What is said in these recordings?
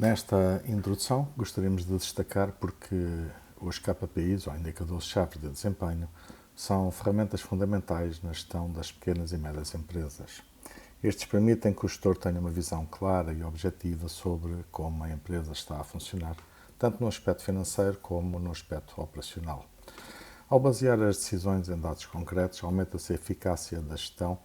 Nesta introdução, gostaríamos de destacar porque os KPIs, ou indicadores-chave de desempenho, são ferramentas fundamentais na gestão das pequenas e médias empresas. Estes permitem que o gestor tenha uma visão clara e objetiva sobre como a empresa está a funcionar, tanto no aspecto financeiro como no aspecto operacional. Ao basear as decisões em dados concretos, aumenta-se a eficácia da gestão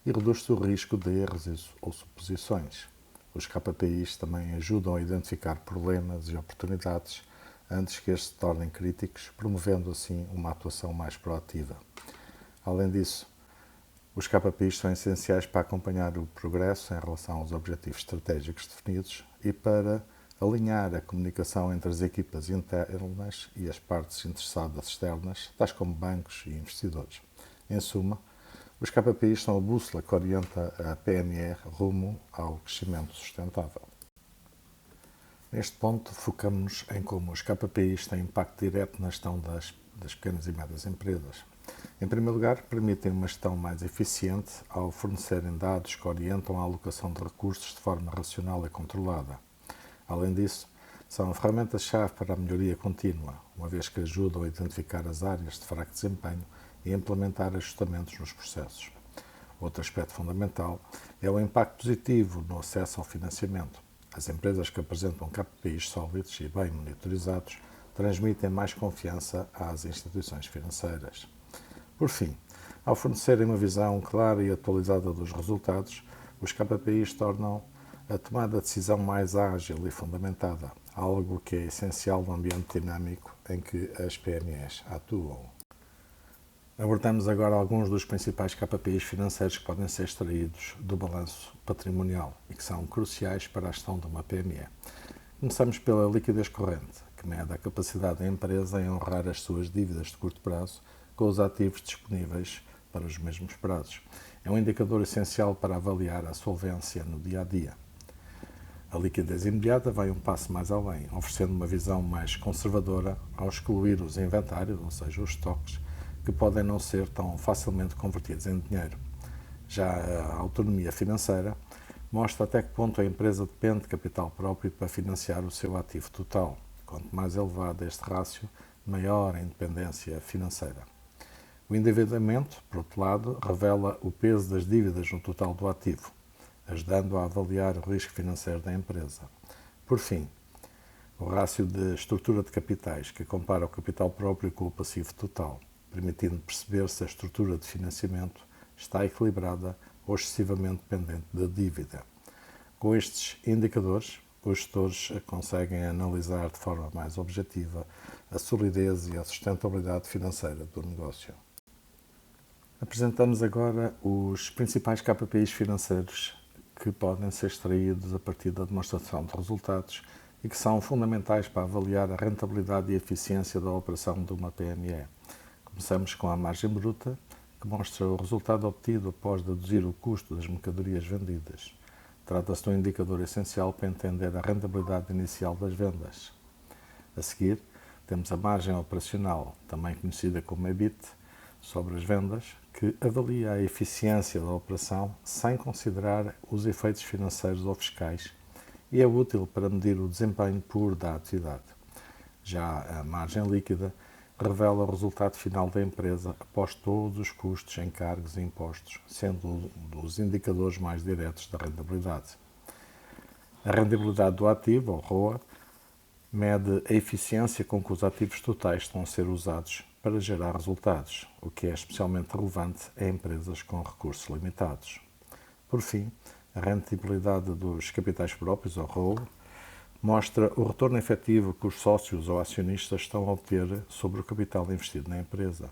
e reduz-se o risco de erros ou suposições. Os KPIs também ajudam a identificar problemas e oportunidades antes que estes se tornem críticos, promovendo assim uma atuação mais proativa. Além disso, os KPIs são essenciais para acompanhar o progresso em relação aos objetivos estratégicos definidos e para alinhar a comunicação entre as equipas internas e as partes interessadas externas, tais como bancos e investidores. Em suma, os KPIs são a bússola que orienta a PME rumo ao crescimento sustentável. Neste ponto, focamos-nos em como os KPIs têm impacto direto na gestão das pequenas e médias empresas. Em primeiro lugar, permitem uma gestão mais eficiente ao fornecerem dados que orientam a alocação de recursos de forma racional e controlada. Além disso, são ferramentas-chave para a melhoria contínua, uma vez que ajudam a identificar as áreas de fraco desempenho e implementar ajustamentos nos processos. Outro aspecto fundamental é o impacto positivo no acesso ao financiamento. As empresas que apresentam KPIs sólidos e bem monitorizados transmitem mais confiança às instituições financeiras. Por fim, ao fornecerem uma visão clara e atualizada dos resultados, os KPIs tornam a tomada de decisão mais ágil e fundamentada, algo que é essencial no ambiente dinâmico em que as PMEs atuam. Abordamos agora alguns dos principais KPIs financeiros que podem ser extraídos do balanço patrimonial e que são cruciais para a gestão de uma PME. Começamos pela liquidez corrente, que mede a capacidade da empresa em honrar as suas dívidas de curto prazo com os ativos disponíveis para os mesmos prazos. É um indicador essencial para avaliar a solvência no dia-a-dia. A liquidez imediata vai um passo mais além, oferecendo uma visão mais conservadora ao excluir os inventários, ou seja, os estoques, que podem não ser tão facilmente convertidos em dinheiro. Já a autonomia financeira mostra até que ponto a empresa depende de capital próprio para financiar o seu ativo total. Quanto mais elevado este rácio, maior a independência financeira. O endividamento, por outro lado, revela o peso das dívidas no total do ativo, ajudando a avaliar o risco financeiro da empresa. Por fim, o rácio de estrutura de capitais, que compara o capital próprio com o passivo total, permitindo perceber se a estrutura de financiamento está equilibrada ou excessivamente dependente da dívida. Com estes indicadores, os gestores conseguem analisar de forma mais objetiva a solidez e a sustentabilidade financeira do negócio. Apresentamos agora os principais KPIs financeiros que podem ser extraídos a partir da demonstração de resultados e que são fundamentais para avaliar a rentabilidade e eficiência da operação de uma PME. Começamos com a margem bruta, que mostra o resultado obtido após deduzir o custo das mercadorias vendidas. Trata-se de um indicador essencial para entender a rentabilidade inicial das vendas. A seguir, temos a margem operacional, também conhecida como EBIT, sobre as vendas, que avalia a eficiência da operação sem considerar os efeitos financeiros ou fiscais e é útil para medir o desempenho puro da atividade. Já a margem líquida revela o resultado final da empresa após todos os custos, encargos e impostos, sendo um dos indicadores mais diretos da rentabilidade. A rentabilidade do ativo, ou ROA, mede a eficiência com que os ativos totais estão a ser usados para gerar resultados, o que é especialmente relevante em empresas com recursos limitados. Por fim, a rentabilidade dos capitais próprios, ou ROE, mostra o retorno efetivo que os sócios ou acionistas estão a obter sobre o capital investido na empresa.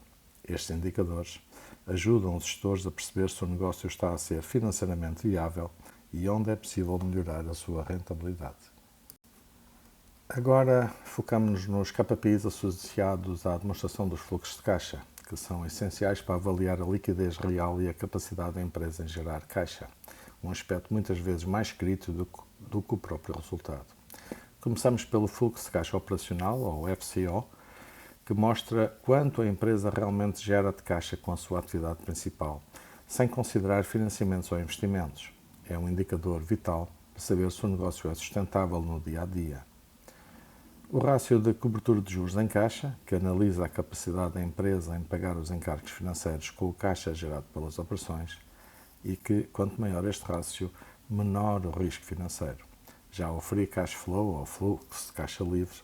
Estes indicadores ajudam os gestores a perceber se o negócio está a ser financeiramente viável e onde é possível melhorar a sua rentabilidade. Agora focamos-nos nos KPIs associados à demonstração dos fluxos de caixa, que são essenciais para avaliar a liquidez real e a capacidade da empresa em gerar caixa, um aspecto muitas vezes mais crítico do que o próprio resultado. Começamos pelo fluxo de caixa operacional, ou FCO, que mostra quanto a empresa realmente gera de caixa com a sua atividade principal, sem considerar financiamentos ou investimentos. É um indicador vital saber se o negócio é sustentável no dia a dia. O rácio de cobertura de juros em caixa, que analisa a capacidade da empresa em pagar os encargos financeiros com o caixa gerado pelas operações, e que, quanto maior este rácio, menor o risco financeiro. Já o Free Cash Flow, ou fluxo de caixa livre,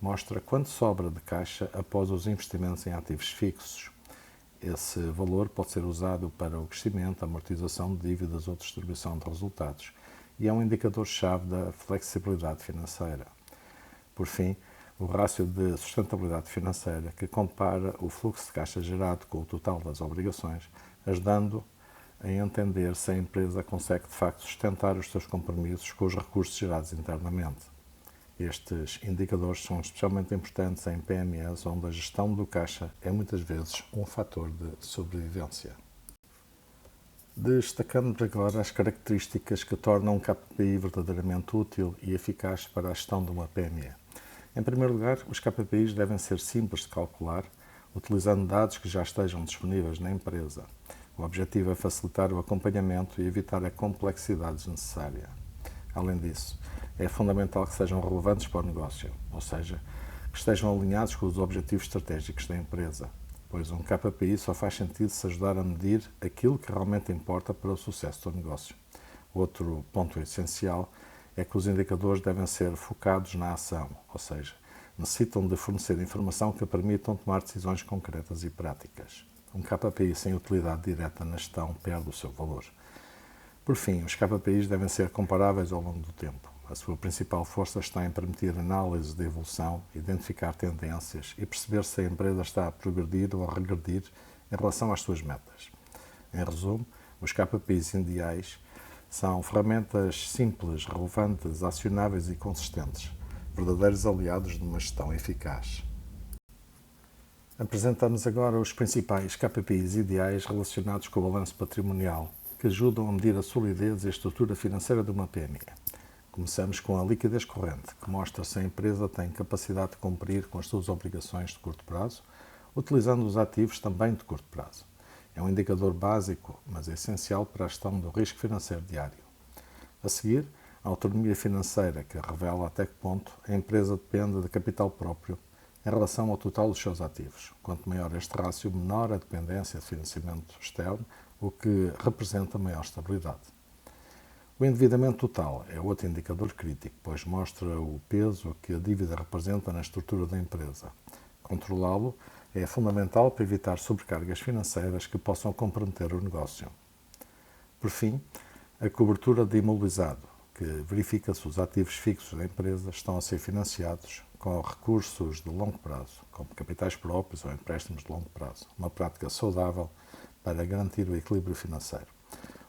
mostra quanto sobra de caixa após os investimentos em ativos fixos. Esse valor pode ser usado para o crescimento, amortização de dívidas ou distribuição de resultados e é um indicador-chave da flexibilidade financeira. Por fim, o rácio de sustentabilidade financeira, que compara o fluxo de caixa gerado com o total das obrigações, ajudando a entender se a empresa consegue de facto sustentar os seus compromissos com os recursos gerados internamente. Estes indicadores são especialmente importantes em PMEs, onde a gestão do caixa é muitas vezes um fator de sobrevivência. Destacamos agora as características que tornam um KPI verdadeiramente útil e eficaz para a gestão de uma PME. Em primeiro lugar, os KPIs devem ser simples de calcular, utilizando dados que já estejam disponíveis na empresa. O objetivo é facilitar o acompanhamento e evitar a complexidade desnecessária. Além disso, é fundamental que sejam relevantes para o negócio, ou seja, que estejam alinhados com os objetivos estratégicos da empresa, pois um KPI só faz sentido se ajudar a medir aquilo que realmente importa para o sucesso do negócio. Outro ponto essencial é que os indicadores devem ser focados na ação, ou seja, necessitam de fornecer informação que permitam tomar decisões concretas e práticas. Um KPI sem utilidade direta na gestão perde o seu valor. Por fim, os KPIs devem ser comparáveis ao longo do tempo. A sua principal força está em permitir análise de evolução, identificar tendências e perceber se a empresa está a progredir ou a regredir em relação às suas metas. Em resumo, os KPIs ideais são ferramentas simples, relevantes, acionáveis e consistentes, verdadeiros aliados de uma gestão eficaz. Apresentamos agora os principais KPIs ideais relacionados com o balanço patrimonial, que ajudam a medir a solidez e a estrutura financeira de uma PME. Começamos com a liquidez corrente, que mostra se a empresa tem capacidade de cumprir com as suas obrigações de curto prazo, utilizando os ativos também de curto prazo. É um indicador básico, mas é essencial para a gestão do risco financeiro diário. A seguir, a autonomia financeira, que revela até que ponto a empresa depende de capital próprio em relação ao total dos seus ativos. Quanto maior este rácio, menor a dependência de financiamento externo, o que representa maior estabilidade. O endividamento total é outro indicador crítico, pois mostra o peso que a dívida representa na estrutura da empresa. Controlá-lo é fundamental para evitar sobrecargas financeiras que possam comprometer o negócio. Por fim, a cobertura de imobilizado, que verifica se os ativos fixos da empresa estão a ser financiados com recursos de longo prazo, como capitais próprios ou empréstimos de longo prazo, uma prática saudável para garantir o equilíbrio financeiro.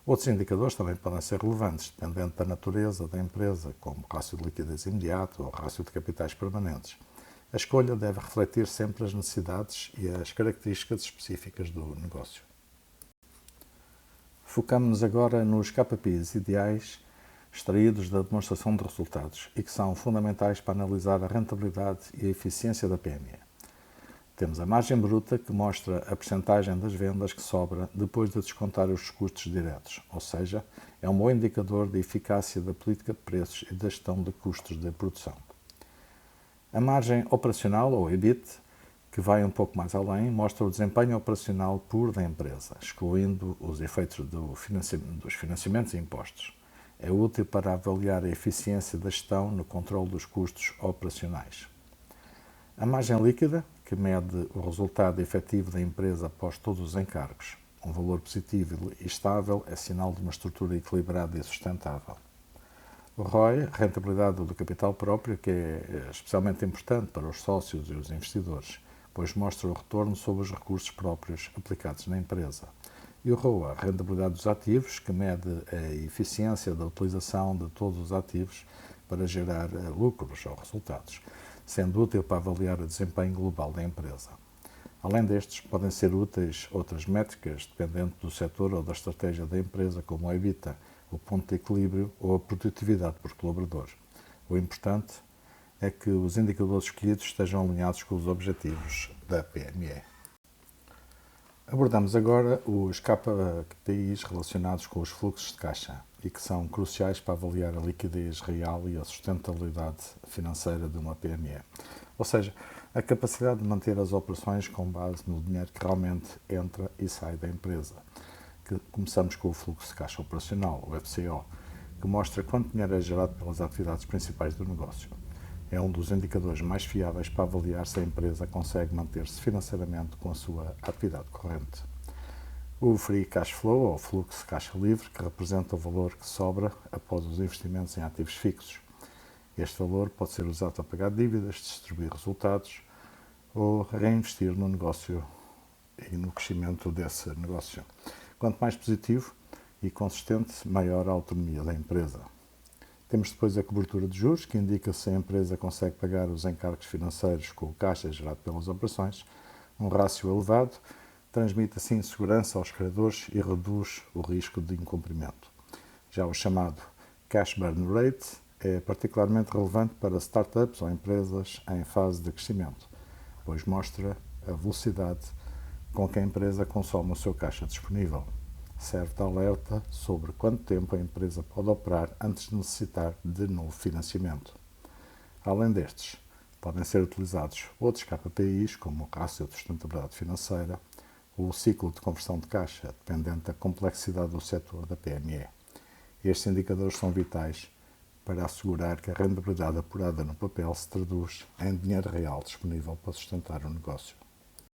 Outros indicadores também podem ser relevantes, dependendo da natureza da empresa, como rácio de liquidez imediato ou rácio de capitais permanentes. A escolha deve refletir sempre as necessidades e as características específicas do negócio. Focamos-nos agora nos KPIs ideais extraídos da demonstração de resultados e que são fundamentais para analisar a rentabilidade e a eficiência da PME. Temos a margem bruta, que mostra a percentagem das vendas que sobra depois de descontar os custos diretos, ou seja, é um bom indicador de eficácia da política de preços e da gestão de custos de produção. A margem operacional, ou EBIT, que vai um pouco mais além, mostra o desempenho operacional puro da empresa, excluindo os efeitos dos financiamentos e impostos. É útil para avaliar a eficiência da gestão no controle dos custos operacionais. A margem líquida, que mede o resultado efetivo da empresa após todos os encargos. Um valor positivo e estável é sinal de uma estrutura equilibrada e sustentável. O ROI, rentabilidade do capital próprio, que é especialmente importante para os sócios e os investidores, pois mostra o retorno sobre os recursos próprios aplicados na empresa. E o ROA, rentabilidade dos ativos, que mede a eficiência da utilização de todos os ativos para gerar lucros ou resultados, sendo útil para avaliar o desempenho global da empresa. Além destes, podem ser úteis outras métricas, dependendo do setor ou da estratégia da empresa, como o EBITDA, o ponto de equilíbrio ou a produtividade por colaborador. O importante é que os indicadores escolhidos estejam alinhados com os objetivos da PME. Abordamos agora os KPIs relacionados com os fluxos de caixa e que são cruciais para avaliar a liquidez real e a sustentabilidade financeira de uma PME. Ou seja, a capacidade de manter as operações com base no dinheiro que realmente entra e sai da empresa. Começamos com o fluxo de caixa operacional, o FCO, que mostra quanto dinheiro é gerado pelas atividades principais do negócio. É um dos indicadores mais fiáveis para avaliar se a empresa consegue manter-se financeiramente com a sua atividade corrente. O Free Cash Flow, ou fluxo de caixa livre, que representa o valor que sobra após os investimentos em ativos fixos. Este valor pode ser usado para pagar dívidas, distribuir resultados ou reinvestir no negócio e no crescimento desse negócio. Quanto mais positivo e consistente, maior a autonomia da empresa. Temos depois a cobertura de juros, que indica se a empresa consegue pagar os encargos financeiros com o caixa gerado pelas operações. Um rácio elevado transmite assim segurança aos credores e reduz o risco de incumprimento. Já o chamado Cash Burn Rate é particularmente relevante para startups ou empresas em fase de crescimento, pois mostra a velocidade com que a empresa consome o seu caixa disponível. Serve de alerta sobre quanto tempo a empresa pode operar antes de necessitar de novo financiamento. Além destes, podem ser utilizados outros KPIs, como o rácio de sustentabilidade financeira ou o ciclo de conversão de caixa, dependente da complexidade do setor da PME. Estes indicadores são vitais para assegurar que a rentabilidade apurada no papel se traduz em dinheiro real disponível para sustentar o negócio.